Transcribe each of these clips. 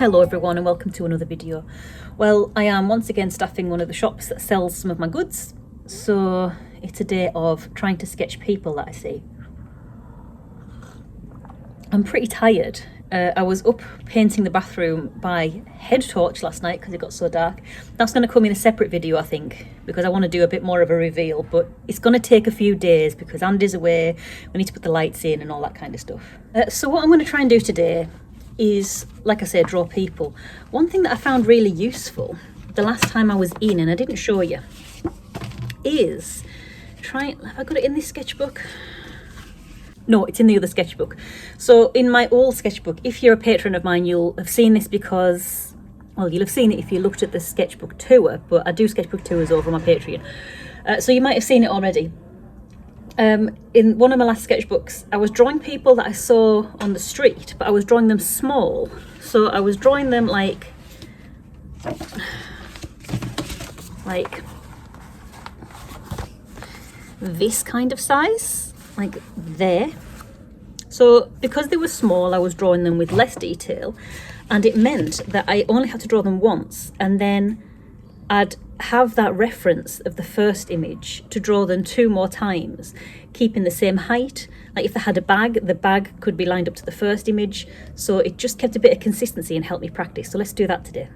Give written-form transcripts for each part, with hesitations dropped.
Hello everyone and welcome to another video. Well, I am once again staffing one of the shops that sells some of my goods, so it's a day of trying to sketch people that I see. I'm pretty tired. I was up painting the bathroom by head torch last night because it got so dark. That's going to come in a separate video, I think, because I want to do a bit more of a reveal, but it's going to take a few days because Andy's away, we need to put the lights in and all that kind of stuff. So what I'm going to try and do today is, like I say, draw people. One thing that I found really useful the last time I was in, and I didn't show you, is have I got it in this sketchbook? No, it's in the other sketchbook. So in my old sketchbook, if you're a patron of mine, you'll have seen this because, well, you'll have seen it if you looked at the sketchbook tour, but I do sketchbook tours over my Patreon. So you might have seen it already. In one of my last sketchbooks, I was drawing people that I saw on the street, but I was drawing them small. So I was drawing them like this kind of size, like there. So because they were small, I was drawing them with less detail, and it meant that I only had to draw them once, and then I'd have that reference of the first image to draw them 2 more times, keeping the same height. Like if they had a bag, the bag could be lined up to the first image, so it just kept a bit of consistency and helped me practice. So let's do that today.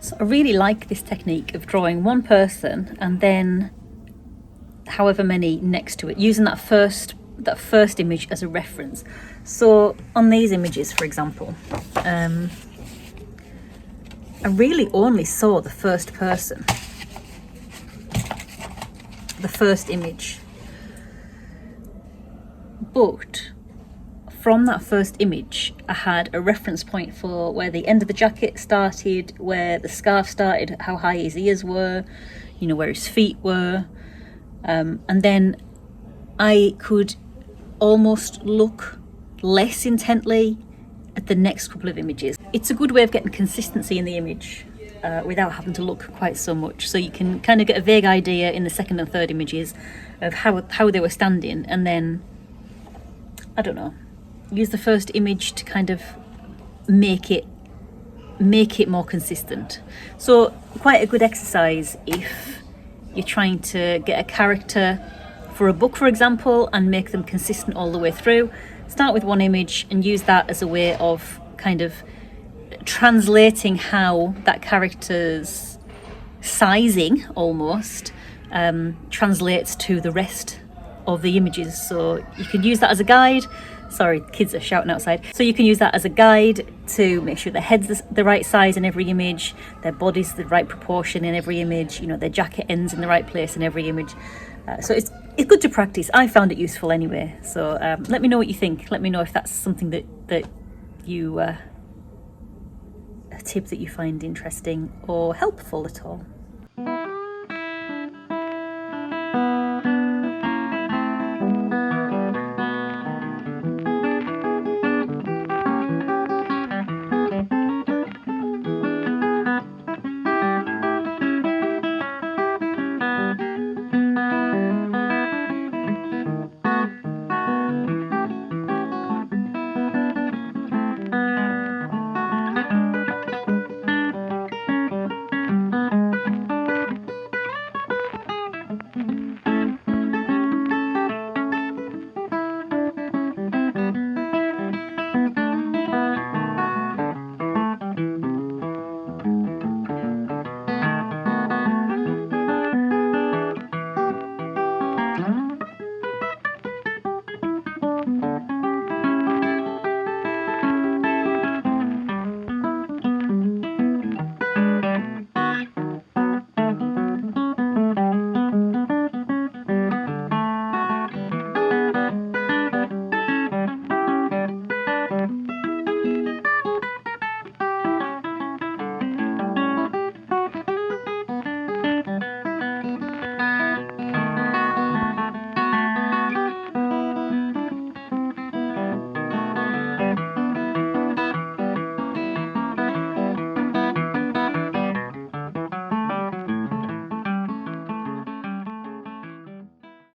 So I really like this technique of drawing one person and then however many next to it, using that first image as a reference. So on these images, for example, I really only saw the first person, the first image, but from that first image I had a reference point for where the end of the jacket started, where the scarf started, how high his ears were, you know, where his feet were, and then I could almost look less intently at the next couple of images. It's a good way of getting consistency in the image without having to look quite so much, so you can kind of get a vague idea in the second and third images of how they were standing, and then, I don't know, use the first image to kind of make it more consistent. So quite a good exercise if you're trying to get a character for a book, for example, and make them consistent all the way through. Start with one image and use that as a way of kind of translating how that character's sizing almost translates to the rest of the images. So you can use that as a guide. Sorry, kids are shouting outside. So you can use that as a guide to make sure their head's the right size in every image, their body's the right proportion in every image, you know, their jacket ends in the right place in every image. So it's good to practice. I found it useful anyway. So let me know what you think. Let me know if that's something that you a tip that you find interesting or helpful at all.